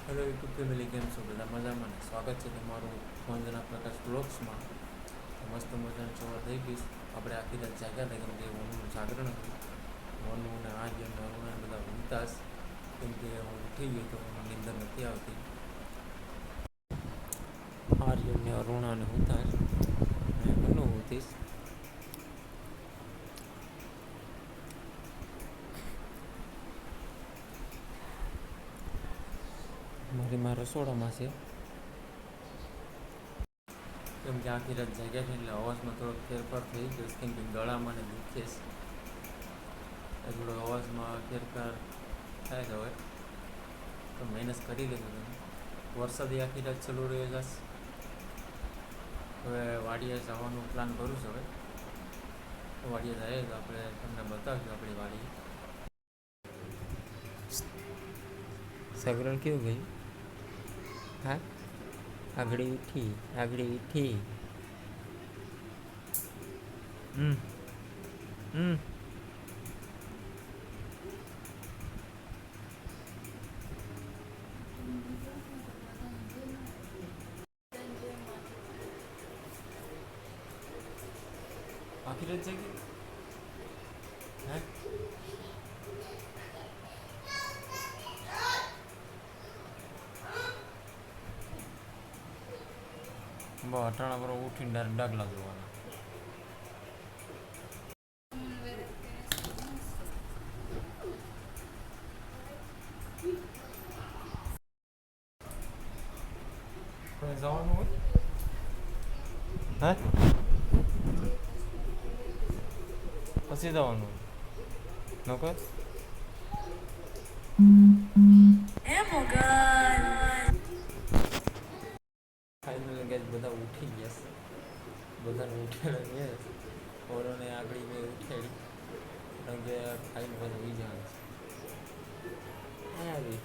Hello YouTube family, કેમ છો? બધા મજામાં ને? સ્વાગત છે તમારું વંદના પ્રકાશ બ્લોગ્સમાં. મસ્ત મજાની સવાર થઈ ગઈ. આપણે આખી રાત જાગ્યા હતા કેમ કે વનનું જાગરણ હતું. વનુ ને આર્ય ને અરુણા બધા ઉતાસ કેમ કે હું ઉઠી ગયો તો નિંદર નથી આવતી. આર્ય ને અરુણા ને ઉતાસ ને વનુ ઉતીશ. મારી રસોડામાં છે કેમ કે આખી રાત જાગ્યા છે એટલે અવાજમાં થોડોક ફેરફાર થઈ ગયો કેમ કે ગળામાં ને દુખે છે. થોડો અવાજમાં ફેરફાર થાય છે હવે તો મહેનત કરી લેજો તમે. વરસાદ આખી રાત ચાલુ રહ્યો જશે. હવે વાડીએ જવાનું પ્લાન કરું છું. હવે વાડીએ જઈએ તો આપણે તમને બતાવીશું આપણી વાડી. સગરણ કેવું ગયું? હા, આગળ ઉઠી હમ આખી રાત જાગી હે? અટાણા પર ઉઠીને ડાયરેક્ટ ડાગલા જોવાના. જવાનું હોય હે પછી જવાનું નકર ફાઇનલી ગેસ બધા ઉઠી ગયા છે. બધાને ઉઠાડે ઓરોને આગળ મેં ઉઠાડી કારણ કે ખાઈને પાછું ઉઈ જવાનું છે. આવી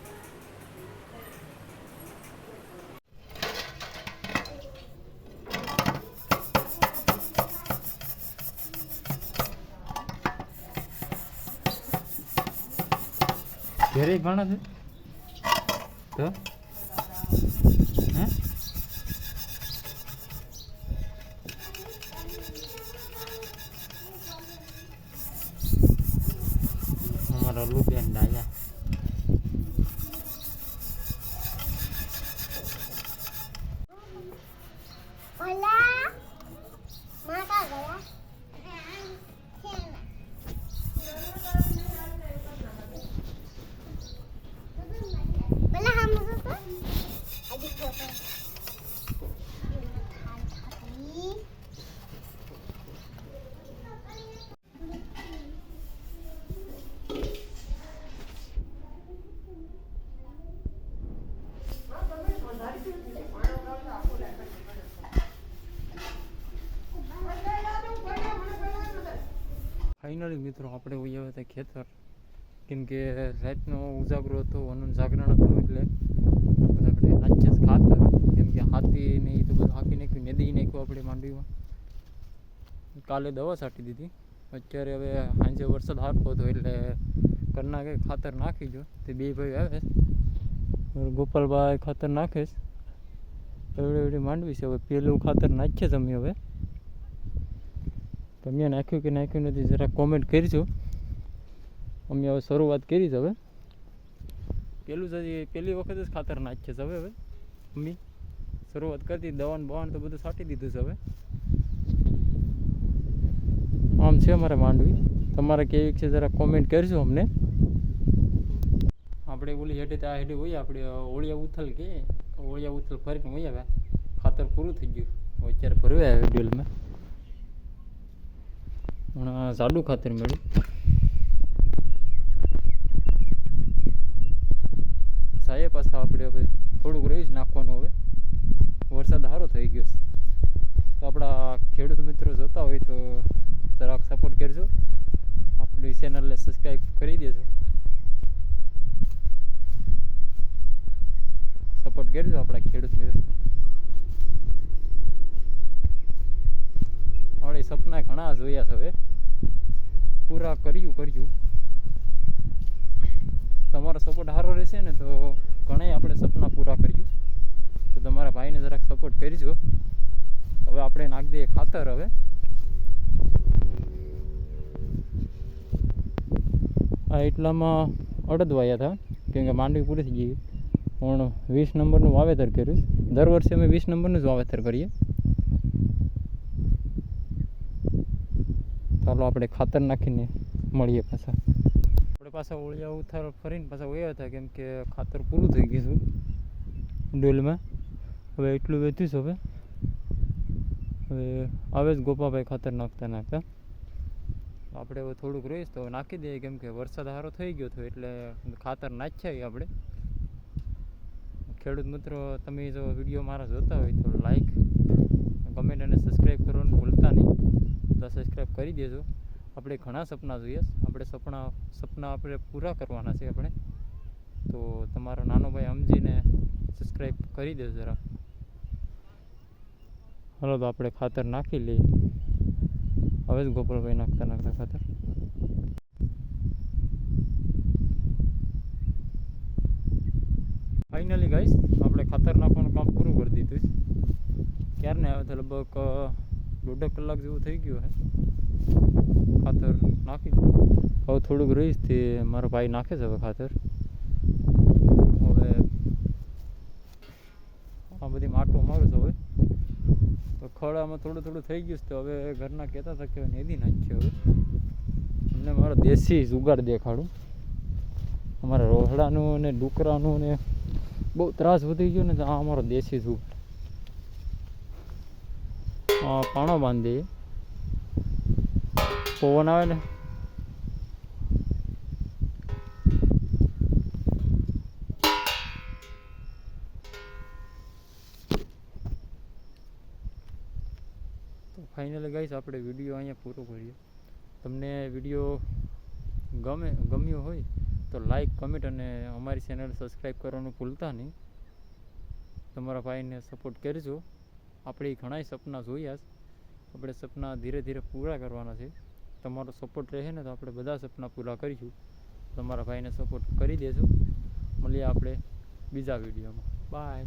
ઘરે ઘણા છે તો હે અમારા લુબેન ડાયા ફાઇનલી મિત્રો આપણે વહી આવ્યા હતા ખેતર કેમ કે રાતનો ઉજાગરો હતો, વનનું જાગરણ હતું એટલે આપણે નાચીએ ખાતર કેમ કે હાથી ને એ તો બધું હાંકી નાખ્યું, નદી નાખ્યું આપણે માંડવીમાં. કાલે દવા છાંટી દીધી. અત્યારે હવે સાંજે વરસાદ હારતો હતો એટલે ઘરના કંઈ ખાતર નાખી જો તે બે ભાઈ આવે ગોપાલભાઈ ખાતર નાખે છે. એવડી માંડવી છે. હવે પેલું ખાતર નાખીએ તમે હવે તમે નાખ્યું કે નાખ્યું નથી જરા કોમેન્ટ કરજો. અમે હવે શરૂઆત કરી છે. હવે પહેલી વખત જ ખાતર નાખીએ છે. હવે અમે શરૂઆત કરતી દવાન બવાન તો બધું છાંટી દીધું છે. હવે આમ છે અમારે માંડવી. તમારે કેવી છે જરા કોમેન્ટ કરજો અમને. આપણે ઓલી હેઠે આ હેઠે હોય આપણે ઓળિયા ઉથલ કે ઓળિયા ઉથલ ફરીને હોય આવ્યા. ખાતર પૂરું થઈ ગયું. અત્યારે ભરવા આવ્યા ડેલમાં હમણાં જાડું ખાતર મળ્યું. સાહેબ પાછા આપણે હવે થોડુંક રહ્યું જ નાખવાનું. હવે વરસાદ સારો થઈ ગયો તો આપણા ખેડૂત મિત્રો જોતા હોય તો જરાક સપોર્ટ કરજો. આપણી ચેનલને સબસ્ક્રાઈબ કરી દેજો. સપોર્ટ કરજો આપણા ખેડૂત મિત્રો. આપણે સપના ઘણા જોયા છે. હવે પૂરા કર્યું. તમારો સપોર્ટ સારો રહેશે ને તો ઘણા આપણે સપના કરીશું. હવે આપણે નાખી દઈએ ખાતર. હવે આ એટલામાં અડદ વાયા હતા, કેમ કે માંડવી પૂરી થઈ ગઈ. પણ 20 નંબરનું વાવેતર કર્યું. દર વર્ષે અમે 20 નંબરનું જ વાવેતર કરીએ. ચાલો આપણે ખાતર નાખીને મળીએ પાછા. આપણે પાછા ઓળિયા ઉથાર ફરીને પાછા વયા હતા, કેમ કે ખાતર પૂરું થઈ ગયું હતું ડોલમાં. હવે એટલું વેચ્યું છે. હવે આવે જ ગોપાભાઈ ખાતર નાખતા નાખતા. આપણે હવે થોડુંક રહીશ તો નાખી દઈએ, કેમ કે વરસાદ સારો થઈ ગયો હતો એટલે ખાતર નાખ્યા આપણે. ખેડૂત મિત્રો, તમે જો વિડીયો મારા જોતા હોય તો લાઈક, કમેન્ટ અને સબસ્ક્રાઈબ કરવાનું ભૂલતા નહીં. બધા સબસ્ક્રાઈબ કરી દેજો. આપણે ઘણા સપના જોઈએ. આપણે સપના આપણે પૂરા કરવાના છે આપણે. તો તમારો નાનો ભાઈ સમજીને સબસ્ક્રાઈબ કરી દેજો જરા. હાલો તો આપણે ખાતર નાખી લઈએ. હવે જ ગોપાલભાઈ નાખતા ખાતર. ફાઇનલી ગાઈસ, આપણે ખાતર નાખવાનું કામ પૂરું કરી દીધું. ક્યારને આવે તો લગભગ 1.5 કલાક જેવું થઈ ગયું છે. ખાતર નાખી દીધું. હવે થોડુંક રહીશ તે મારો ભાઈ નાખે છે હવે ખાતર. હવે આ બધી માટો મારું છે. હવે તો ખડામાં થોડું થઈ ગયું તો હવે ઘરના કહેતા હતા કે નેદી નાખીએ. હવે અમને મારો દેશી જુગાડ દેખાડું. અમારા રોહડાનું ને ડુકરાનું ને બહુ ત્રાસ વધી ગયો ને, તો આ અમારો દેશી જુગાડ. પાણો બાંધી પવન આવે ને તો ફાઇનલી ગાઈસ, આપણે વિડીયો અહીંયા પૂરો કરીએ. તમને વિડીયો ગમ્યો હોય તો લાઈક, કમેન્ટ અને અમારી ચેનલ સબસ્ક્રાઈબ કરવાનું ભૂલતા નહીં. તમારા ભાઈને સપોર્ટ કરજો. આપણે ઘણાય સપના જોયા. આપણે સપના ધીરે ધીરે પૂરા કરવાના છે. તમારો સપોર્ટ રહે ને તો આપણે બધા સપના પૂરા કરીશું. તમારા ભાઈને સપોર્ટ કરી દેજો. મળીએ આપણે બીજા વિડીયોમાં. બાય.